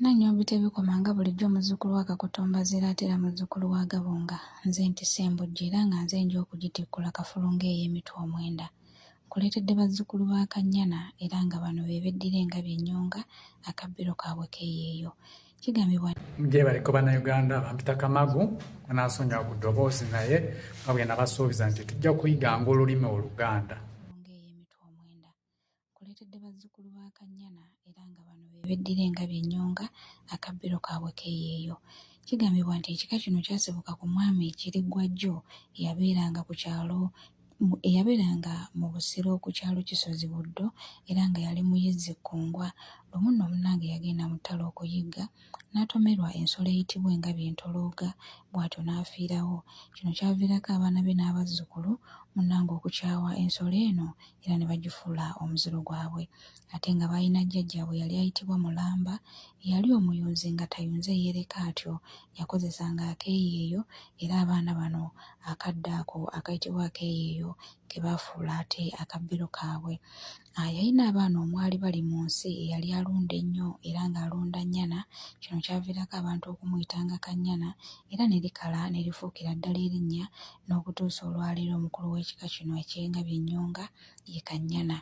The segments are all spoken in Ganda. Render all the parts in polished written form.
Nannyombi tebikomanga bulijjo muzzukulu wa Kakoto Mbaziira ate era muzzukulu wa Gabunga. Nze nti Ssembujja era nga nze nja okugitikkula Kafulunga ey'emitwe 9. Nkuleetedde bazzukulu ba Kannyana era nga bano be beddira Engabi Ennyonga akabbiro kaabwe keeyeeyo. Kigambibwa Gyebaliko Bannayuganda bampita Kamagu anaasonyiwa ku ddoboozi naye nga bwe nabasuubiza nti tujja kuyiganga olulimi Oluganda. Nkuleetedde bazzukulu ba Kannyana era nga bano be beddira Engabi Ennyonga akabbiro kaabwe keeyeeyo. Kigambibwa nti ekika kino kyasibuka ku mwami Kiriggwajjo eyabeeranga mu Busiro ku kyalo Kisozi Buddo era nga yali muyizzi Kkungwa. Lumu nno munnange yagenda mu ttale okuyigga n'atomerwa ensolo eyitibwa engabi entolooga bw'atyo n'afiirawo. Kino kyaviirako abaana be n'abazzukulu munnange okukyawa ensolo eno era ne bagifuula omuziro gwabwe. Ate nga baalina jjajjaabwe yali ayitibwa Mulamba eyali omuyunzi nga tayunze yeereka atyo, yakozesanga akeeyeeyo era abaana bano akadde ako akayitibwa akeeyeeyo ke baafuula ate akabbiro kaabwe. Yalina abaana omwali bali mu nsi eyali alunda ennyo era ng'alunda nnyana. Kino kyaviirako abantu okumuyitanga Kannyana era ne likala ne lifuukira ddala erinnya n'okutuusa olwaleero omukulu w'ekika kino eky'Engabi Ennyonga ye Kannyana.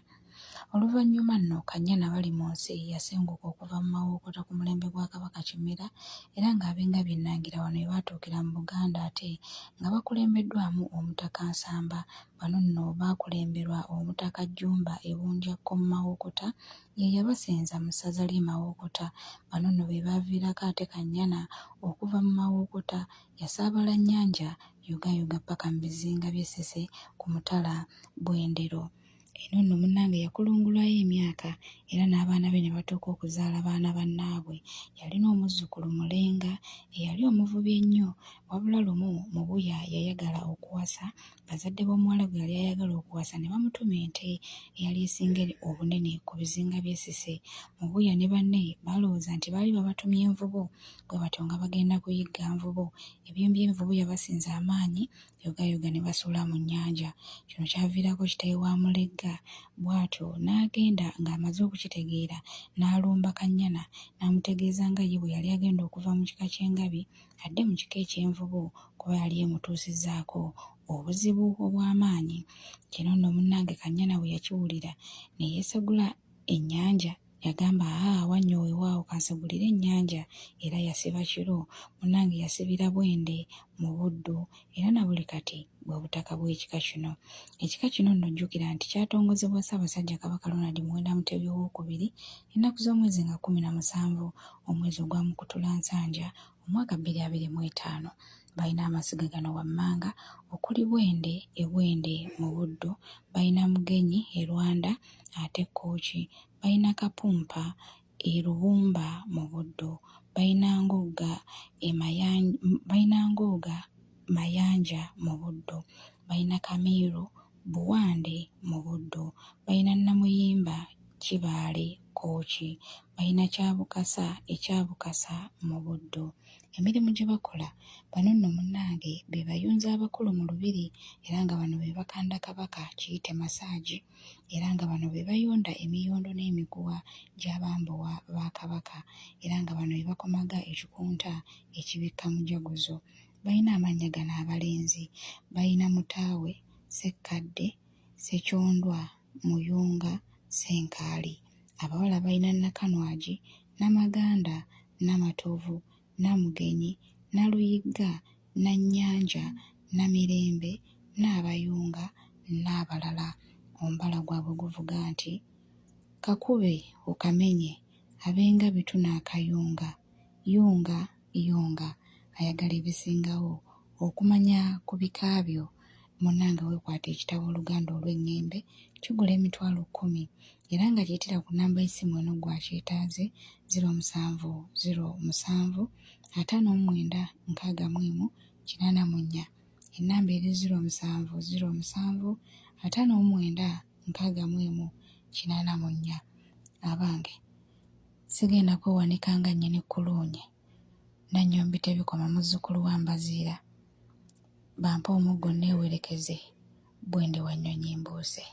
Oluvannyuma nno Kannyana bali mu nsi yasenguka okuva mu Mawokota ku mulembe gwa Kabaka Kimera era ng'ab'Engabi Ennangira wano we baatuukira mu Buganda ate nga bakulembeddwamu Omutaka Nsamba. Bano nno baakulemberwa Omutaka Jjumba Ebunjakko mu Mawokota ye yabasenza mu ssaza ly'e Mawokota. Bano nno be baaviirako ate Kannyana okuva mu Mawokota yasaabala nnyanja yugaayuga paka mu bizinga by'e Ssese ku mutala Bwendero. Eno nno munnange yakulungulwayo emyaka era n'abaana be ne batuuka okuzaala baana bannaabwe. Yalina omuzzukulu Mulenga eyali omuvubi ennyo wabula lumu Mubuya yayagala okuwasa. Bazadde b'omuwala gwe yali ayagala okuwasa ne bamutuma ente eyali esinga obunene ku bizinga by'e Ssese. Mubuya ne banne balowooza nti baali babatumye envubu bwe batyo nga bagenda kuyigga nvubu. Ebyembi envubu yabasinza amaanyi yugaayuga ne basuula mu nnyanja. Kino kyaviirako kitaawe wa Mulegga bw'atyo n'agenda ng'amaze okukitegeera n'alumba Kannyana n'amutegeeza nga ye bwe yali agenda okuva mu kika ky'Engabi adde mu kika eky'envubu kuba yali emutuusizzaako obuzibu obw'amaanyi. Kino nno munnange Kannyana bwe yakiwulira ne yeesegula ennyanja. Yagamba wannyo weewaawo kansegulire ennyanja era yasiba kiro. Munnange yasibira Bwende mu Buddu era na buli kati bwe butaka bw'ekika kino. Ekika kino nno jjukira nti kyatongozebwa Ssaabasajja Kabaka Ronald Muwenda Mutebi II ennaku z'omwezi nga 17 omwezi ogwa Mukutulansanja omwaka 2025. Balina amasiga gano wammanga okuli Bwende Bwende mu Buddu, balina Mugenyi Rwanda ate Kkooki, balina Kapumpa Lubumba mu Buddu, balina Ngooga Mayanja mu Buddu, balina Kamiiro Buwande mu Buddu, balina Namuyimba Kibaale Kkooki, balina Kyabukasa Ekyabukasa mu Buddu. Emirimu gye bakola bano nno munnange be bayunzi abakulu mu lubiri era nga bano be bakanda Kabaka kiyite masaagi era nga bano be bayonda emiyondo n'emiguwa gy'abambowa ba Kabaka era nga bano be bakomaga ekikunta ekibikka mu jaguzo. Balina amannya gano abalenzi, balina Mutaawe, Ssekkadde, Ssekyondwa, Muyunga, Ssenkaali. Abawala balina Nakanwagi, Namaganda, Namatovu, Namugenyi, Naluyigga, Nannyanja, Namirembe, Naabayunga n'abalala. Omubala gwabwe guvuga nti kakube okamenye ab'Engabi tunaakayunga, yunga yunga. Ayagala ebisingawo okumanya ku bika byo munnange weekwata ekitabo Oluganda olw'Engembe kigula emitwalo 10 era nga kyetira ku nnamba y'essimu eno gwakyetaaze 0707 59 61 ennamba eri 0707 59 61 84. Abange sigenda kwewanika nga nnyini Kuluunye Nannyombi tebikoma muzzukulu wa Mbaziira. Bampa omuggo neewerekeze Bwende wa Nnyonyi Mbuuse.